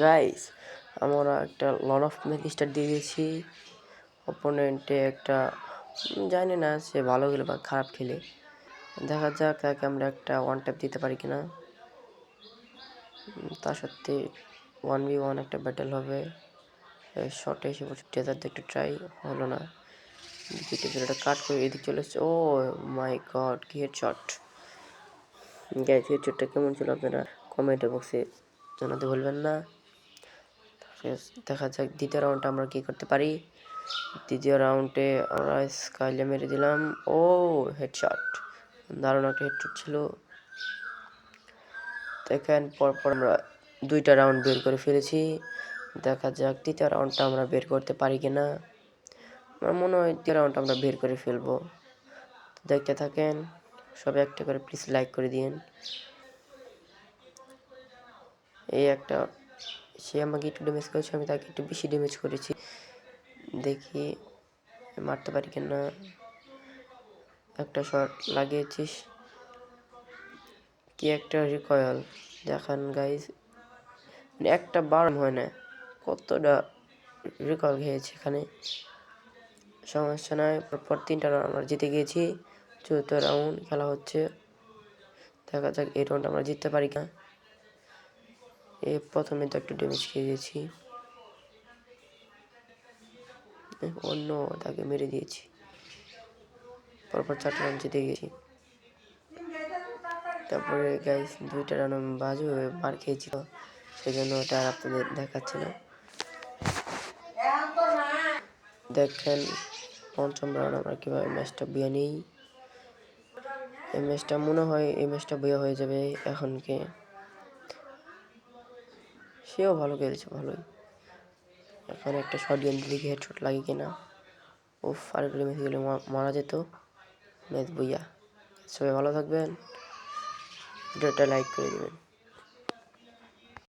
Guys, আমরা একটা lot of match start দিয়ে দিয়েছি। অপোনেন্টে একটা জানি না সে ভালো খেলে বা খারাপ খেলে, দেখা যাক তাকে আমরা একটা ওয়ান ট্যাপ দিতে পারি কিনা। তা সত্ত্বে 1v1 একটা ব্যাটেল হবে। শর্টে এসে টেজার একটু ট্রাই হলো না, এটা কাট করে এদিক চলে এসছে। ও মাই গড, কি হেডশট! গাইস, হেডশটটা কেমন ছিল আপনারা কমেন্ট বক্সে জানাতে ভুলবেন না। দেখা যাক দ্বিতীয় রাউন্ডে আমরা কি করতে পারি। দ্বিতীয় রাউন্ডে আমরা স্কাইলে মেরে দিলাম। ও হেডশট, দারুণ একটা হেডশট ছিল। দেখেন পরপর আমরা 2টা রাউন্ড বের করে ফেলেছি। দেখা যাক তৃতীয় রাউন্ডটা আমরা বের করতে পারি কিনা। আমার মনে হয় তৃতীয় রাউন্ডটা আমরা বের করে ফেলবো। দেখতে থাকেন, সবাই একটা করে প্লিজ লাইক করে দিন। এই একটা সে আমাকে একটু ড্যামেজ করেছে, আমি তাকে একটু বেশি ড্যামেজ করেছি। দেখি মারতে পারি কিনা। একটা শট লাগিয়েছিস, কি একটা রিকয়েল দেখান গাইজ, একটা বার হয় না, কতটা রিকয়েল খেয়েছে এখানে। সমস্যা নয়, পরপর 3টা রাউন্ড আমরা জিতে গিয়েছি। 4th রাউন্ড খেলা হচ্ছে, দেখা যাক এই রাউন্ড আমরা জিততে পারি কিনা। প্রথমে তো একটু ড্যামেজ খেয়ে গেছি, অন্য তাকে মেরে দিয়েছি। পরপর 4টা রাউন্ড জিতে গেছি। তারপরে গাইস 2টা রাউন্ড আমি বাজে মার খেয়েছি, তো সেই জন্য ওটা আর আপনাদের দেখাচ্ছে না। দেখেন 5ম রাউন্ড আমরা কীভাবে ম্যাচটা বিয়ে নিই। এই ম্যাচটা মনে হয় বিয়ে হয়ে যাবে এখনকে। সেও ভালো খেলেছে, ভালোই। এখন একটা শট গেম দেখি হেডশট লাগে কিনা। উফ, আরেকটা ম্যাচ গেলে মারা যেত। ম্যাচ বইয়া। সবাই ভালো থাকবেন, ভিডিওটা লাইক করে দেবেন।